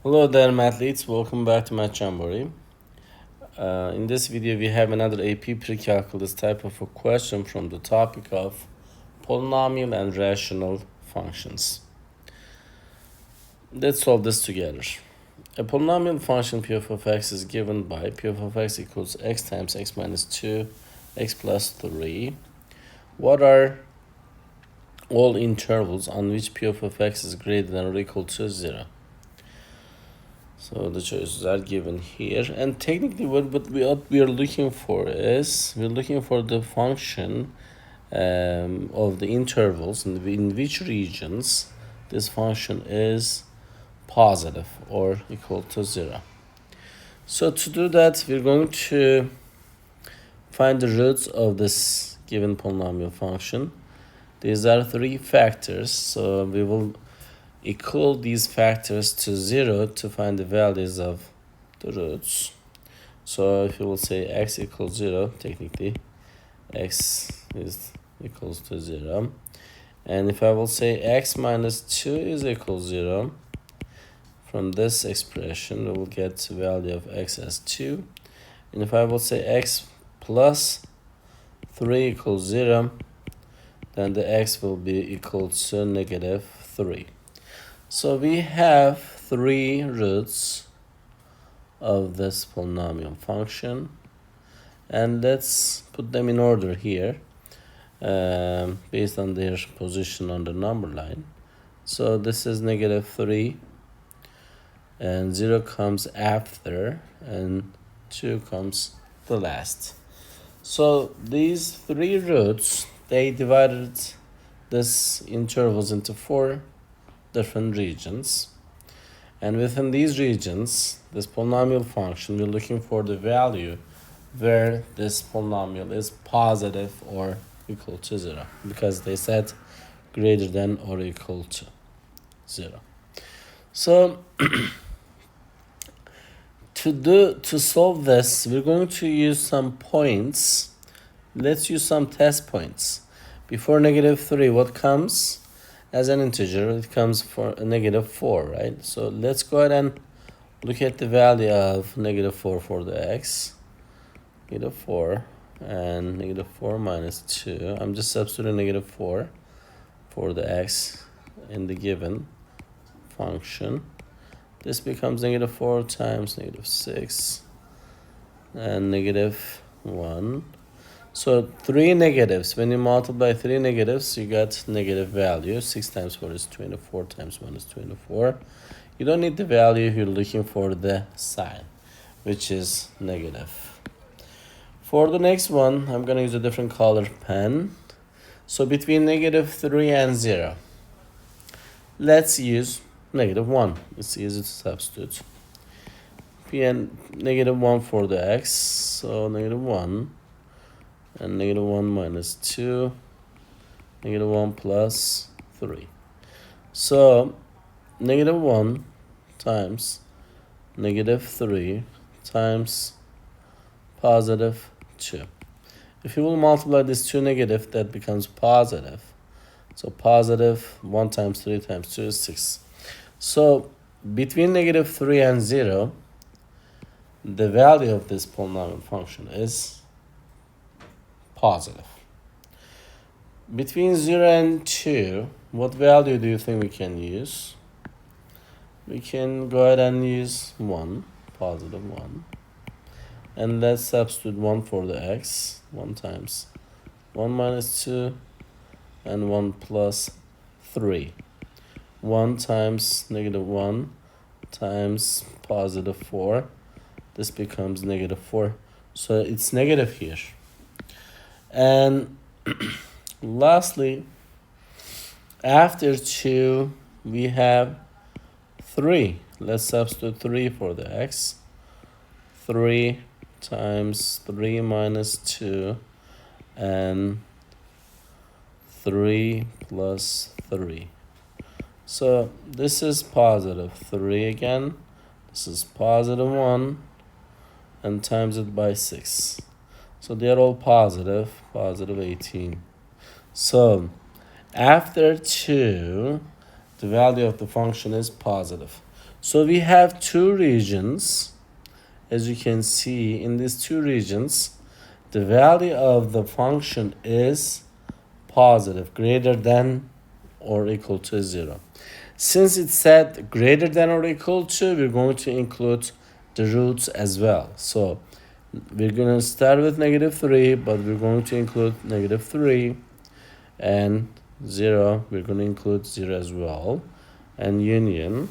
Hello there, mathletes. Welcome back to Math Jamboree. In this video, we have another AP Precalculus type of a question from the topic of polynomial and rational functions. Let's solve this together. A polynomial function p of x is given by p of x equals x times x minus 2, x plus 3. What are all intervals on which p of x is greater than or equal to 0? So the choices are given here, and technically what we are looking for is we're looking for the function of the intervals in which regions this function is positive or equal to 0. So to do that, we're going to find the roots of this given polynomial function. These are three factors, so we will equal these factors to 0 to find the values of the roots. So if you will say x equals 0, technically x is equals to 0. And if I will say x minus 2 is equal to 0, from this expression we will get the value of x as 2. And if I will say x plus 3 equals 0, then the x will be equal to negative 3. So we have three roots of this polynomial function, and let's put them in order here based on their position on the number line. So this is negative 3, and 0 comes after, and 2 comes the last. So these three roots, they divided this intervals into 4 different regions, and within these regions, this polynomial function, we're looking for the value where this polynomial is positive or equal to 0, because they said greater than or equal to 0. So to solve this, we're going to use some points. Let's use some test points. Before negative 3, what comes as an integer? It comes for a negative 4, right? So let's go ahead and look at the value of negative 4 for the x. Negative 4 and negative 4 minus 2. I'm just substituting negative 4 for the x in the given function. This becomes negative 4 times negative 6 and negative 1. So 3 negatives. When you multiply 3 negatives, you got negative value. 6 times 4 is 24 times 1 is 24. You don't need the value, you're looking for the sign, which is negative. For the next one, I'm going to use a different color pen. So between negative 3 and 0, let's use negative 1. It's easy to substitute. And negative 1 for the x, so negative 1. And negative 1 minus 2, negative 1 plus 3. So negative 1 times negative 3 times positive 2. If you will multiply this 2 negative, that becomes positive. So positive 1 times 3 times 2 is 6. So between negative 3 and 0, the value of this polynomial function is positive. Between 0 and 2, what value do you think we can use? We can go ahead and use 1, positive 1. And let's substitute 1 for the x. 1 times 1 minus 2 and 1 plus 3. 1 times negative 1 times positive 4. This becomes negative 4. So it's negative here. And lastly, after 2, we have 3. Let's substitute 3 for the x. 3 times 3 minus 2 and 3 plus 3. So this is positive 3 again. This is positive 1 and times it by 6. So they are all positive 18. So after 2, the value of the function is positive. So we have two regions. As you can see, in these two regions, the value of the function is positive, greater than or equal to 0. Since it said greater than or equal to, we're going to include the roots as well. So we're going to start with -3, but we're going to include -3, and 0, we're going to include 0 as well, and union.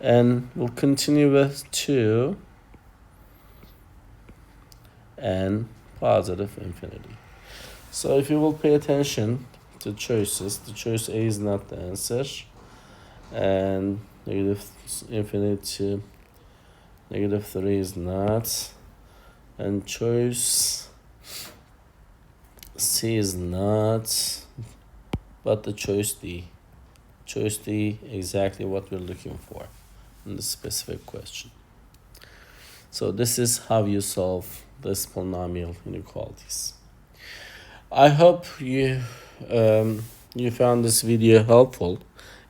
And we'll continue with 2 and positive infinity. So if you will pay attention to choices, the choice A is not the answer, and negative infinity, -3 is not, and choice C is not, but the choice D. Choice D, exactly what we're looking for in this specific question. So this is how you solve this polynomial inequalities. I hope you found this video helpful.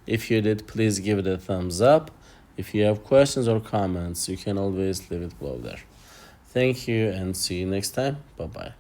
If you did, please give it a thumbs up. If you have questions or comments, you can always leave it below there. Thank you and see you next time. Bye-bye.